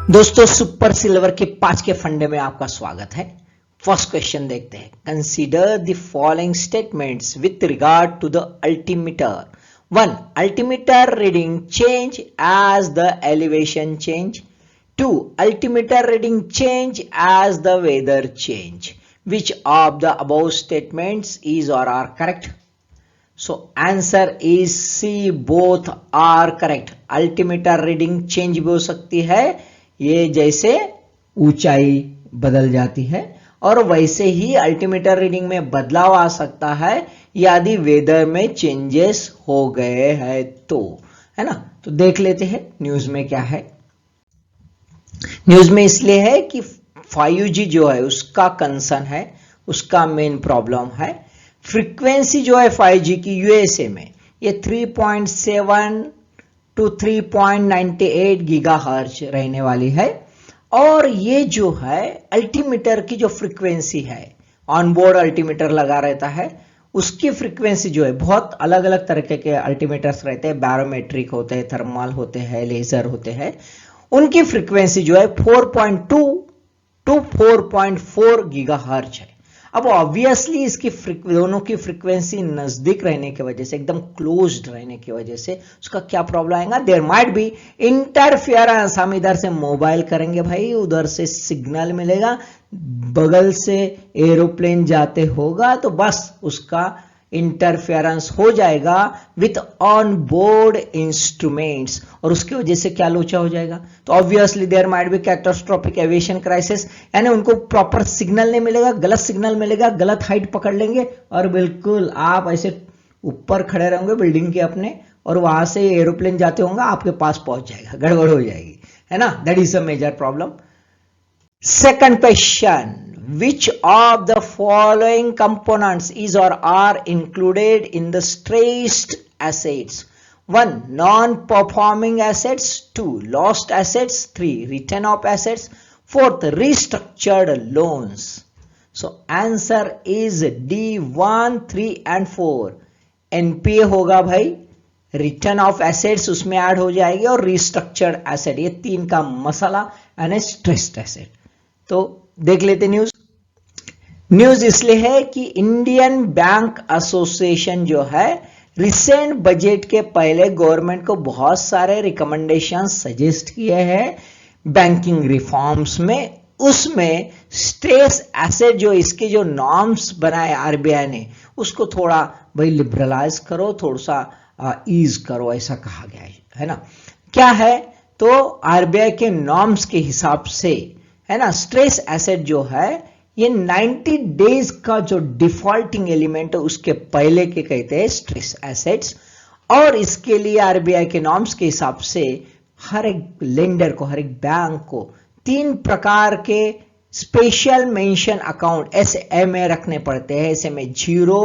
दोस्तों super silver के 5 के फंडे में आपका स्वागत है। फर्स्ट क्वेश्चन देखते हैं। Consider the following statements with regard to the altimeter. 1. Altimeter reading change as the elevation change. 2. Altimeter reading change as the weather change. Which of the above statements is or are correct? So answer is C, both are correct. Altimeter reading change भी हो सकती है, ये जैसे ऊंचाई बदल जाती है, और वैसे ही अल्टीमीटर रीडिंग में बदलाव आ सकता है यदि वेदर में चेंजेस हो गए हैं तो, है ना। तो देख लेते हैं न्यूज में क्या है। न्यूज में इसलिए है कि 5G जो है उसका कंसर्न है, उसका मेन प्रॉब्लम है। फ्रीक्वेंसी जो है 5G की यूएसए में ये 3.7 टू 3.98 गीगाहर्ट्ज रहने वाली है, और ये जो है अल्टीमीटर की जो फ्रीक्वेंसी है, ऑनबोर्ड अल्टीमीटर लगा रहता है, उसकी फ्रीक्वेंसी जो है बहुत अलग अलग तरह के अल्टीमीटर्स रहते हैं, बैरोमेट्रिक होते हैं, थर्मल होते हैं, लेजर होते हैं, उनकी फ्रीक्वेंसी जो है 4.2 टू 4.4 गीगाहर्ट्ज है। अब ऑब्वियसली इसकी दोनों की फ्रीक्वेंसी नजदीक रहने की वजह से, एकदम क्लोज्ड रहने की वजह से उसका क्या प्रॉब्लम आएगा, देयर माइट बी इंटरफियरेंस। हम इधर से मोबाइल करेंगे भाई, उधर से सिग्नल मिलेगा, बगल से एरोप्लेन जाते होगा तो बस उसका इंटरफेरेंस हो जाएगा विथ ऑन बोर्ड इंस्ट्रूमेंट्स, और उसकी वजह से क्या लोचा हो जाएगा। तो obviously there might be catastrophic aviation crisis, यानी उनको प्रॉपर सिग्नल नहीं मिलेगा, गलत सिग्नल मिलेगा, गलत हाइट पकड़ लेंगे, और बिल्कुल आप ऐसे ऊपर खड़े रहेंगे बिल्डिंग के अपने, और वहां से एरोप्लेन जाते होंगे आपके पास पहुंच जाएगा, गड़बड़ हो जाएगी, है ना। That is a major problem. Second question, which of the following components is or are included in the stressed assets? 1. Non-performing assets. 2. Lost assets. 3. Written off assets. 4th. Restructured loans. So answer is D, 1, 3 and 4. NPA होगा भाई, return of assets उसमें add हो जाएगी, और restructured asset, ये तीन का मसाला यानी स्ट्रेस्ड एसेट। तो देख लेते न्यूज। न्यूज इसलिए है कि इंडियन बैंक एसोसिएशन जो है रिसेंट बजट के पहले गवर्नमेंट को बहुत सारे रिकमेंडेशन सजेस्ट किए हैं बैंकिंग रिफॉर्म्स में। उसमें स्ट्रेस एसेट जो इसके जो नॉर्म्स बनाए आरबीआई ने, उसको थोड़ा भाई लिबरलाइज करो, थोड़ा सा ईज करो, ऐसा कहा गया है ना। क्या है तो आरबीआई के नॉर्म्स के हिसाब से, है ना, स्ट्रेस एसेट जो है ये 90 डेज का जो डिफॉल्टिंग एलिमेंट है उसके पहले के कहते हैं स्ट्रेस एसेट्स, और इसके लिए आरबीआई के नॉर्म्स के हिसाब से हर एक लेंडर को, हर एक बैंक को 3 प्रकार के स्पेशल मेंशन अकाउंट SMA रखने पड़ते हैं। SMA 0,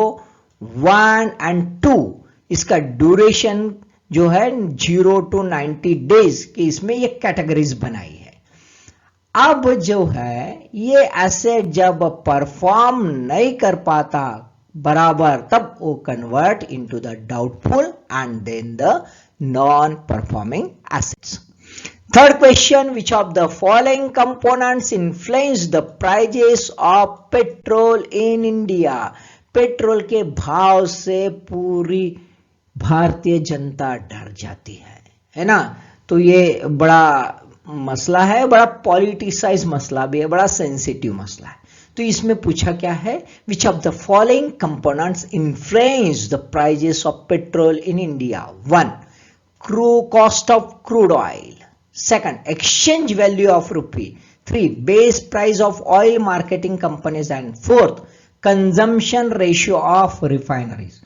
1 and 2। इसका ड्यूरेशन जो है 0 to 90 डेज की, इसमें ये कैटेगरीज बनाई है। अब जो है ये एसेट जब परफॉर्म नहीं कर पाता बराबर, तब वो convert into the doubtful and then the non performing assets. Third question, which of the following components influence the prices of petrol in India. Petrol के भाव से पूरी भारतीय जनता डर जाती है ना। तो ये बड़ा मसला है, बड़ा पॉलिटिसाइज मसला भी है, बड़ा सेंसिटिव मसला है। तो इसमें पूछा क्या है, which of the following components influence the prices of petrol in India. 1. Cost of crude oil. 2. Exchange value of rupee. 3. Base price of oil marketing companies and 4th. Consumption ratio of refineries.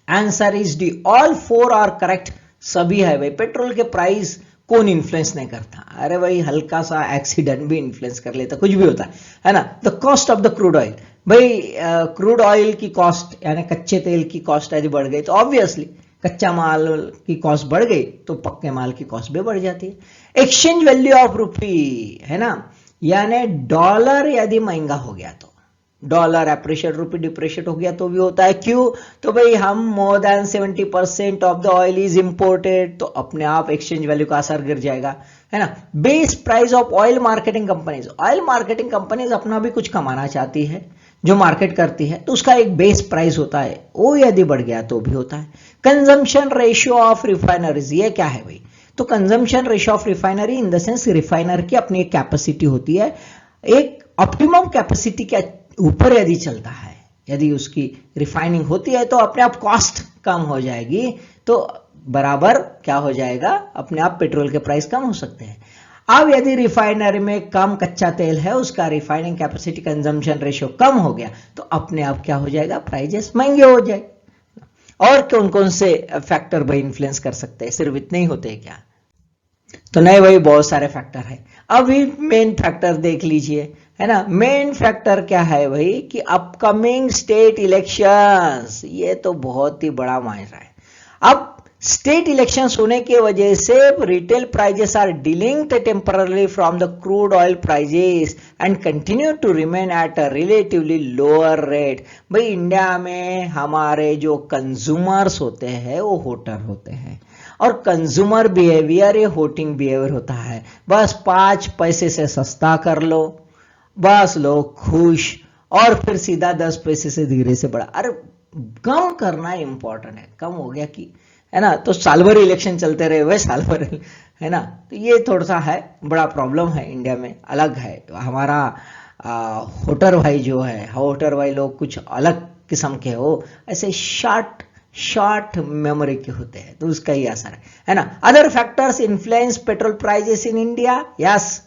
Answer is D, all 4 are correct. सभी है भाई। Petrol के price कौन influence नहीं करता, अरे भाई हल्का सा एक्सीडेंट भी इन्फ्लुएंस कर लेता, कुछ भी होता है ना। The cost of the crude oil, भाई क्रूड ऑयल की कॉस्ट यानी कच्चे तेल की कॉस्ट यदि बढ़ गई तो ऑब्वियसली कच्चा माल की कॉस्ट बढ़ गई तो पक्के माल की कॉस्ट भी बढ़ जाती है। एक्सचेंज वैल्यू ऑफ रुपी, है ना, यानी डॉलर यदि महंगा हो गया तो डॉलर अप्रिशिएट, रुपी डिप्रिशिएट हो गया तो भी होता है। क्यों? तो भाई हम more than 70% of the oil is imported, तो अपने आप एक्सचेंज वैल्यू का असर गिर जाएगा, है ना। Base price of oil marketing companies, oil marketing companies अपना भी कुछ कमाना चाहती है, जो मार्केट करती है, तो उसका एक बेस प्राइस होता है, वो यदि बढ़ गया तो भी होता है। कंजम्पशन रेशियो ऑफ रिफाइनरीज, ये क्या है भाई? तो consumption ratio of refinery in the sense refiner की अपनी एक कैपेसिटी होती है, एक ऑप्टिमम कैपेसिटी के ऊपर यदि चलता है, यदि उसकी रिफाइनिंग होती है तो अपने आप कॉस्ट कम हो जाएगी, तो बराबर क्या हो जाएगा, अपने आप पेट्रोल के प्राइस कम हो सकते हैं। अब यदि रिफाइनरी में कम कच्चा तेल है, उसका रिफाइनिंग कैपेसिटी कंजम्पशन रेशियो कम हो गया, तो अपने आप क्या हो जाएगा, प्राइजेस महंगे हो जाए। और कौन कौन से फैक्टर भाई इन्फ्लुएंस कर सकते हैं, सिर्फ इतने ही होते हैं क्या? तो नहीं भाई, बहुत सारे फैक्टर है। अभी मेन फैक्टर देख लीजिए, है ना। मेन फैक्टर क्या है भाई कि अपकमिंग स्टेट इलेक्शंस, ये तो बहुत ही बड़ा मायना है। अब स्टेट इलेक्शंस होने की वजह से retail prices are delinked temporarily from the crude oil prices and continue to remain at a relatively lower rate. भाई इंडिया में हमारे जो कंज्यूमर्स होते हैं वो होटर होते हैं, और कंज्यूमर बिहेवियर ये होटिंग बिहेवियर होता है। बस 5 पैसे से सस्ता कर लो, बस लोग खुश, और फिर सीधा 10 पैसे से धीरे से बढ़ा। अरे कम करना इंपॉर्टेंट है, कम हो गया कि, है ना। तो साल भर इलेक्शन चलते रहे हुए, साल भर, है ना। तो ये थोड़ा सा है, बड़ा प्रॉब्लम है इंडिया में, अलग है हमारा। होटर भाई जो है, होटर भाई लोग कुछ अलग किस्म के हो, ऐसे शॉर्ट मेमोरी के होते हैं, तो उसका ही असर है ना। Other factors influence petrol prices in India, yes.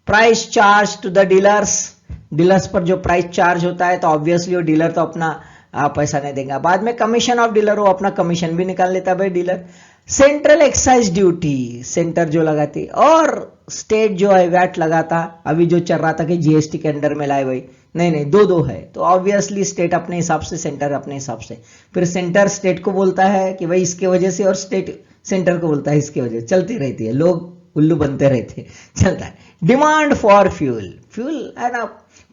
Price charge to the dealers पर जो प्राइस चार्ज होता है, तो ऑब्वियसली वो डीलर तो अपना पैसा नहीं देगा। बाद में कमीशन ऑफ डीलर, वो अपना कमीशन भी निकाल लेता है भाई dealer. Central excise duty, centre जो लगाती, और स्टेट जो है वैट लगाता। अभी जो चल रहा था कि जीएसटी के अंडर में लाए भाई, नहीं दो है, तो ऑब्वियसली स्टेट अपने हिसाब से, सेंटर अपने हिसाब से। फिर सेंटर स्टेट को बोलता है कि भाई इसके वजह से, और स्टेट सेंटर को बोलता है इसके वजह से। चलती रहती है, लोग उल्लू बनते रहते, चलता है। डिमांड फॉर फ्यूल है ना,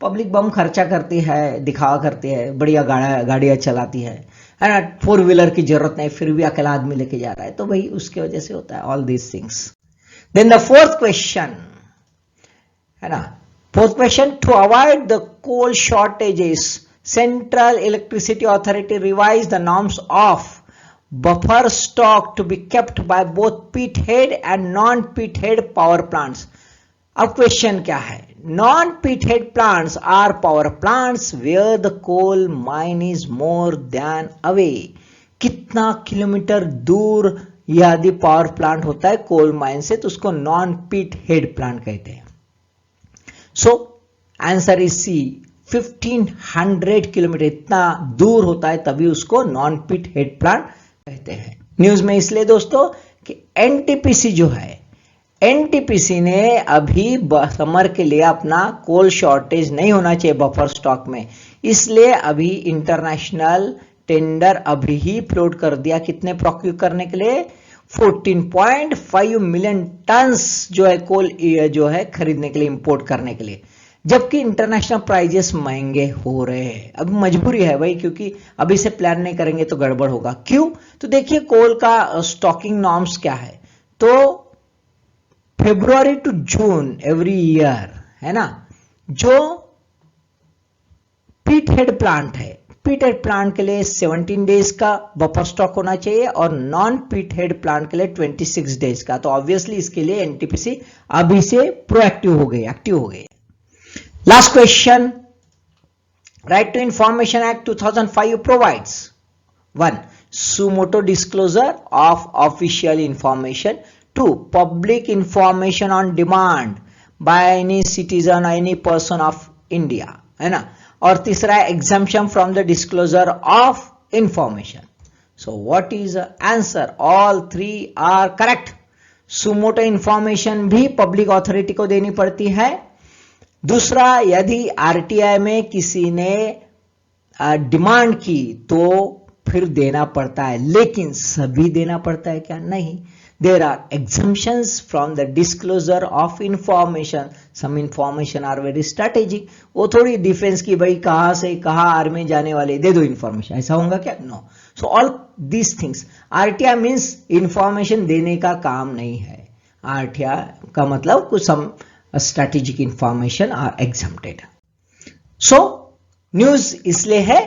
पब्लिक बम खर्चा करती है, दिखावा करती है, बढ़िया गाड़ियां चलाती है ना। 4 व्हीलर की जरूरत नहीं, फिर भी अकेला आदमी लेके जा रहा है, तो भाई उसके वजह से होता है all these things. Then the fourth question, है ना, fourth question, to avoid the coal shortages central electricity authority revise the norms of buffer stock to be kept by both pit head and non pit head power plants. अब question क्या है, non pit head plants are power plants where the coal mine is more than away. कितना kilometre दूर यदि power plant होता है coal mine से, तो उसको नॉन पिट हेड प्लांट कहते हैं। So answer is C, 1500 kilometre, इतना दूर होता है तभी उसको नॉन पिट हेड प्लांट कहते हैं। न्यूज में इसलिए दोस्तों कि एनटीपीसी जो है, एनटीपीसी ने अभी समर के लिए अपना कोल शॉर्टेज नहीं होना चाहिए बफर स्टॉक में, इसलिए अभी इंटरनेशनल टेंडर अभी ही फ्लोट कर दिया। कितने प्रोक्यूर करने के लिए? 14.5 मिलियन टन्स जो है कोल जो है खरीदने के लिए, इंपोर्ट करने के लिए, जबकि इंटरनेशनल प्राइजेस महंगे हो रहे हैं। अब मजबूरी है भाई, क्योंकि अभी से प्लान नहीं करेंगे तो गड़बड़ होगा। क्यों? तो देखिए कोल का स्टॉकिंग नॉर्म्स क्या है, तो February to June every year, है ना। जो पिट हेड प्लांट है, पिट हेड प्लांट के लिए 17 डेज का बफर स्टॉक होना चाहिए, और नॉन पिट हेड प्लांट के लिए 26 डेज का। तो ऑब्वियसली इसके लिए एनटीपीसी अभी से प्रोएक्टिव हो गई, एक्टिव हो गई। Last question, right to information act 2005 provides 1. Suo motu disclosure of official information, 2. public information on demand by any citizen or any person of India, है ना। और तीसरा है exemption from the disclosure of information. So what is the answer? All 3 are correct. Suo motu information भी public authority को देनी पड़ती है। दूसरा, यदि आरटीआई में किसी ने डिमांड की तो फिर देना पड़ता है, लेकिन सभी देना पड़ता है क्या? नहीं। there are exemptions from the disclosure of information. Some information are very strategic. वो थोड़ी डिफेंस की, भाई कहाँ से कहाँ आर्मी जाने वाले, दे दो इंफॉर्मेशन, ऐसा होगा क्या? No. So all these things, RTI means information देने का काम नहीं है. आरटीआई का मतलब कुछ some strategic information are exempted. So news इसलिए है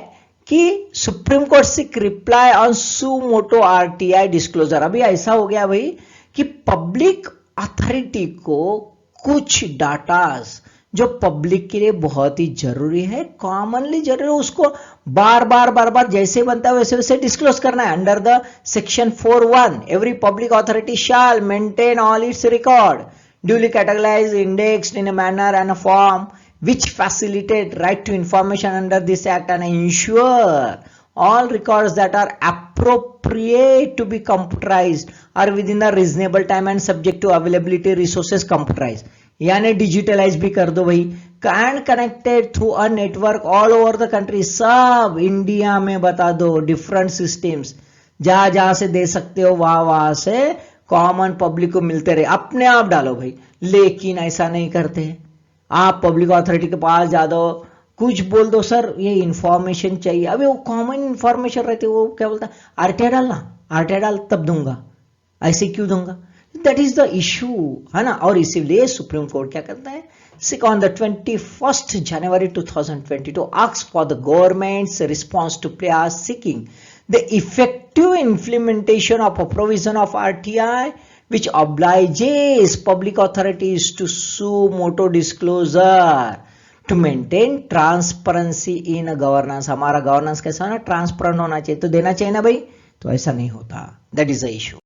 कि सुप्रीम कोर्ट से reply on suo motu RTI disclosure. अभी ऐसा हो गया भाई कि पब्लिक अथॉरिटी को कुछ डाटास जो पब्लिक के लिए बहुत ही जरूरी है, कॉमनली जरूरी है, उसको बार बार जैसे बनता है वैसे वैसे डिस्क्लोज करना है. Under the section 4(1) every public authority shell maintain all it's record duly categorised, indexed in a manner and a form which facilitate right to information under this act and ensure all records that are appropriate to be computerized are within the reasonable time and subject to availability resources computerized. यानी digitalise भी कर दो भाई, and connected through a network all over the country. सब India में बता दो, different systems, जहां से दे सकते हो वहां से कॉमन पब्लिक को मिलते रहे, अपने आप डालो भाई. लेकिन ऐसा नहीं करते. आप पब्लिक अथॉरिटी के पास जा दो, कुछ बोल दो, सर ये इंफॉर्मेशन चाहिए. अभी वो कॉमन इंफॉर्मेशन रहती है, वो क्या बोलता है, आरटीआई डालना, आरटीआई डाल तब दूंगा, ऐसे क्यों दूंगा? दैट इज द इशू, है ना. और इसीलिए सुप्रीम कोर्ट क्या करता है, on the 21st January 2022 asks for the government's response to players seeking the effective implementation of a provision of RTI which obliges public authorities to sumo disclosure to maintain transparency in a governance. हमारा governance कैसा है ना, transparent होना चाहिए, तो देना चाहिए ना भाई, तो ऐसा नहीं होता. That is the issue.